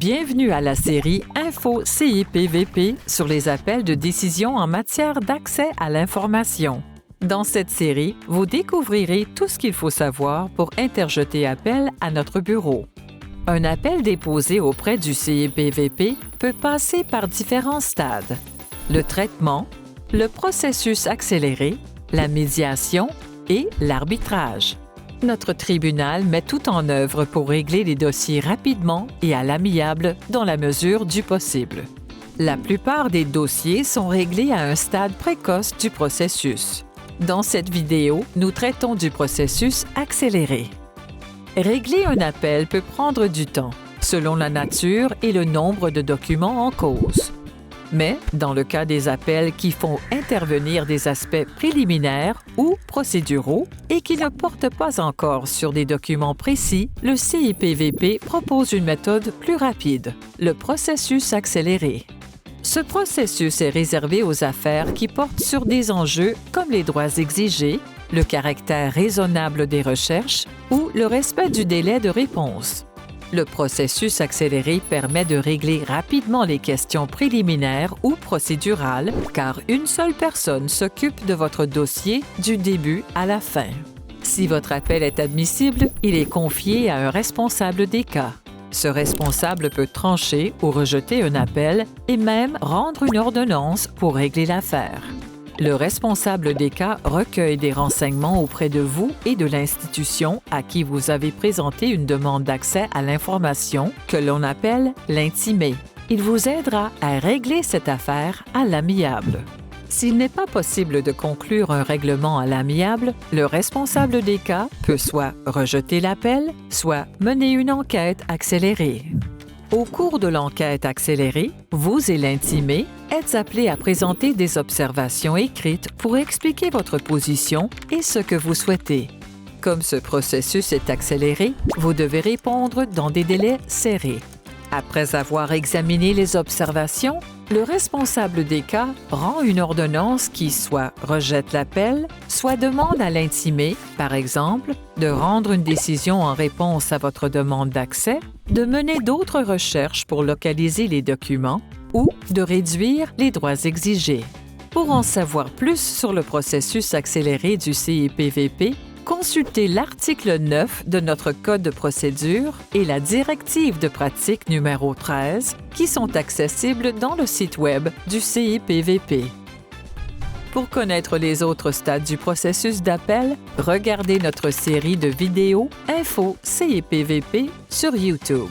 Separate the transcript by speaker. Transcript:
Speaker 1: Bienvenue à la série Info CIPVP sur les appels de décision en matière d'accès à l'information. Dans cette série, vous découvrirez tout ce qu'il faut savoir pour interjeter appel à notre bureau. Un appel déposé auprès du CIPVP peut passer par différents stades: le traitement, le processus accéléré, la médiation et l'arbitrage. Notre tribunal met tout en œuvre pour régler les dossiers rapidement et à l'amiable dans la mesure du possible. La plupart des dossiers sont réglés à un stade précoce du processus. Dans cette vidéo, nous traitons du processus accéléré. Régler un appel peut prendre du temps, selon la nature et le nombre de documents en cause. Mais, dans le cas des appels qui font intervenir des aspects préliminaires ou procéduraux et qui ne portent pas encore sur des documents précis, le CIPVP propose une méthode plus rapide, le processus accéléré. Ce processus est réservé aux affaires qui portent sur des enjeux comme les droits exigés, le caractère raisonnable des recherches ou le respect du délai de réponse. Le processus accéléré permet de régler rapidement les questions préliminaires ou procédurales, car une seule personne s'occupe de votre dossier du début à la fin. Si votre appel est admissible, il est confié à un responsable des cas. Ce responsable peut trancher ou rejeter un appel et même rendre une ordonnance pour régler l'affaire. Le responsable des cas recueille des renseignements auprès de vous et de l'institution à qui vous avez présenté une demande d'accès à l'information que l'on appelle l'intimé. Il vous aidera à régler cette affaire à l'amiable. S'il n'est pas possible de conclure un règlement à l'amiable, le responsable des cas peut soit rejeter l'appel, soit mener une enquête accélérée. Au cours de l'enquête accélérée, vous et l'intimé êtes appelés à présenter des observations écrites pour expliquer votre position et ce que vous souhaitez. Comme ce processus est accéléré, vous devez répondre dans des délais serrés. Après avoir examiné les observations, le responsable des cas rend une ordonnance qui soit rejette l'appel, soit demande à l'intimé, par exemple, de rendre une décision en réponse à votre demande d'accès, de mener d'autres recherches pour localiser les documents ou de réduire les droits exigés. Pour en savoir plus sur le processus accéléré du CIPVP, consultez l'article 9 de notre Code de procédure et la directive de pratique numéro 13 qui sont accessibles dans le site Web du CIPVP. Pour connaître les autres stades du processus d'appel, regardez notre série de vidéos Info CIPVP sur YouTube.